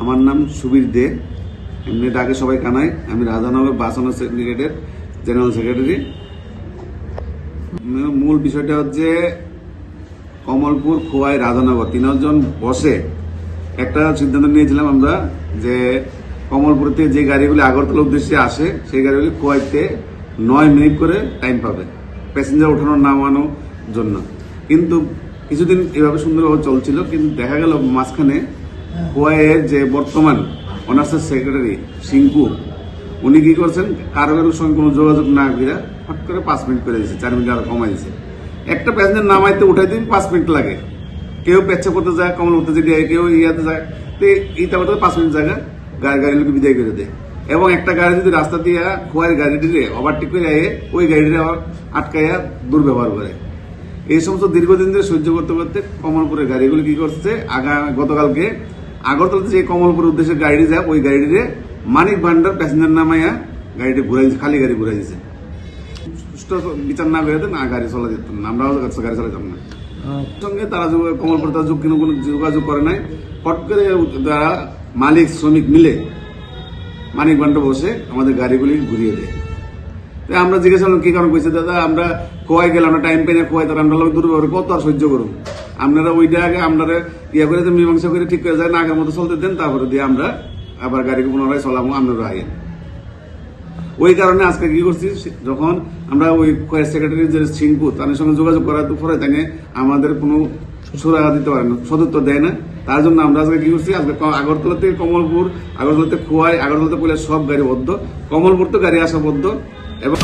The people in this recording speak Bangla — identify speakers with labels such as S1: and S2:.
S1: আমার নাম সুবীর দে, এমনি ডাকে সবাই কানাই। আমি রাধানগর বাসনা সিন্ডিকেটের জেনারেল সেক্রেটারি। মূল বিষয়টা হচ্ছে কমলপুর, খোয়াই, রাধানগর তিনজন বসে একটা সিদ্ধান্ত নিয়েছিলাম আমরা যে কমলপুর থেকে যে গাড়িগুলি আগরতলার উদ্দেশ্যে আসে সেই গাড়িগুলি খোয়াইতে 9 মিনিট করে টাইম পাবে প্যাসেঞ্জার ওঠানোর নামানোর জন্য। কিন্তু কিছুদিন এভাবে সুন্দরভাবে চলছিল, কিন্তু দেখা গেল মাঝখানে খোয়াইয়ের যে বর্তমান অনার্সের সেক্রেটারি সিংকু, উনি কি করছেন, কারোর সঙ্গে কোনো যোগাযোগ না করে হট করে 5 মিনিট করে দিয়েছে, 4 মিনিট আরো কমাই দিয়েছে। একটা প্যাসেঞ্জার নামাইতে উঠাইতে 5 মিনিট লাগে, কেউ পেচ্ছা করতে যায়, কমল উঠতে যায়, কেউ ইয়াতে যায়, তো এইটা 5 মিনিট জায়গায় গাড়ি লোক বিদায় করে দেয়। এবং একটা গাড়ি যদি রাস্তা দিয়ে খোয়াইয়ের গাড়িটিরে ওভারটেক করে ওই গাড়িটা আটকাইয়া দুর্ব্যবহার করে। এই সমস্ত দীর্ঘদিন ধরে সহ্য করতে করতে কমলপুরের গাড়িগুলি কি করছে, গতকালকে আগরতলাতে যে কমলপুরের উদ্দেশ্যে গাড়ি যায় ওই গাড়িটিরে মানিক ভান্ডার প্যাসেঞ্জার নামাইয়া গাড়িটি ঘুরাই দিচ্ছে, খালি গাড়ি ঘুরাই দিচ্ছে। সুষ্ঠু বিচার না করে না গাড়ি চলা যেত না, আমরাও গাড়ি চালাতাম না। সঙ্গে তারা কমলপুর তারা কোনো যোগাযোগ করে নাই। হট করে তারা মালিক শ্রমিক মিলে মানিক ভান্ডার বসে আমাদের গাড়িগুলি ঘুরিয়ে দেয়। আমরা জিজ্ঞাসা করলাম কি কারণ কইছে, দাদা আমরা খোয়াই গেলাম, আমরা টাইম পেয়ে খোয়াই, তারা আমরা দুর্ব্যবহার কত আর সহ্য করুন, আপনারা ওইটা আগে আপনারা ইয়ে করে মীমাংসা করে ঠিক করে যায় না, আগের মতো চলতে দেন, তারপরে দিয়ে আমরা আবার গাড়িকে পুনরায় চলাবো, আপনারা আইন। ওই কারণে আজকে কি করছি, যখন আমরা ওই সেক্রেটারি যে সিংকু তাদের সঙ্গে যোগাযোগ করার পরে তাকে আমাদের কোনো সুরাহা দিতে পারে না, সদুত্তর দেয় না। তার জন্য আমরা আজকে কি করছি, আজকে আগরতলা থেকে কমলপুর, আগরতলাতে খোয়াই, আগরতলাতে পড়লে সব গাড়ি বদ্ধ, কমলপুর তো গাড়ি আসা বদ্ধ। এবং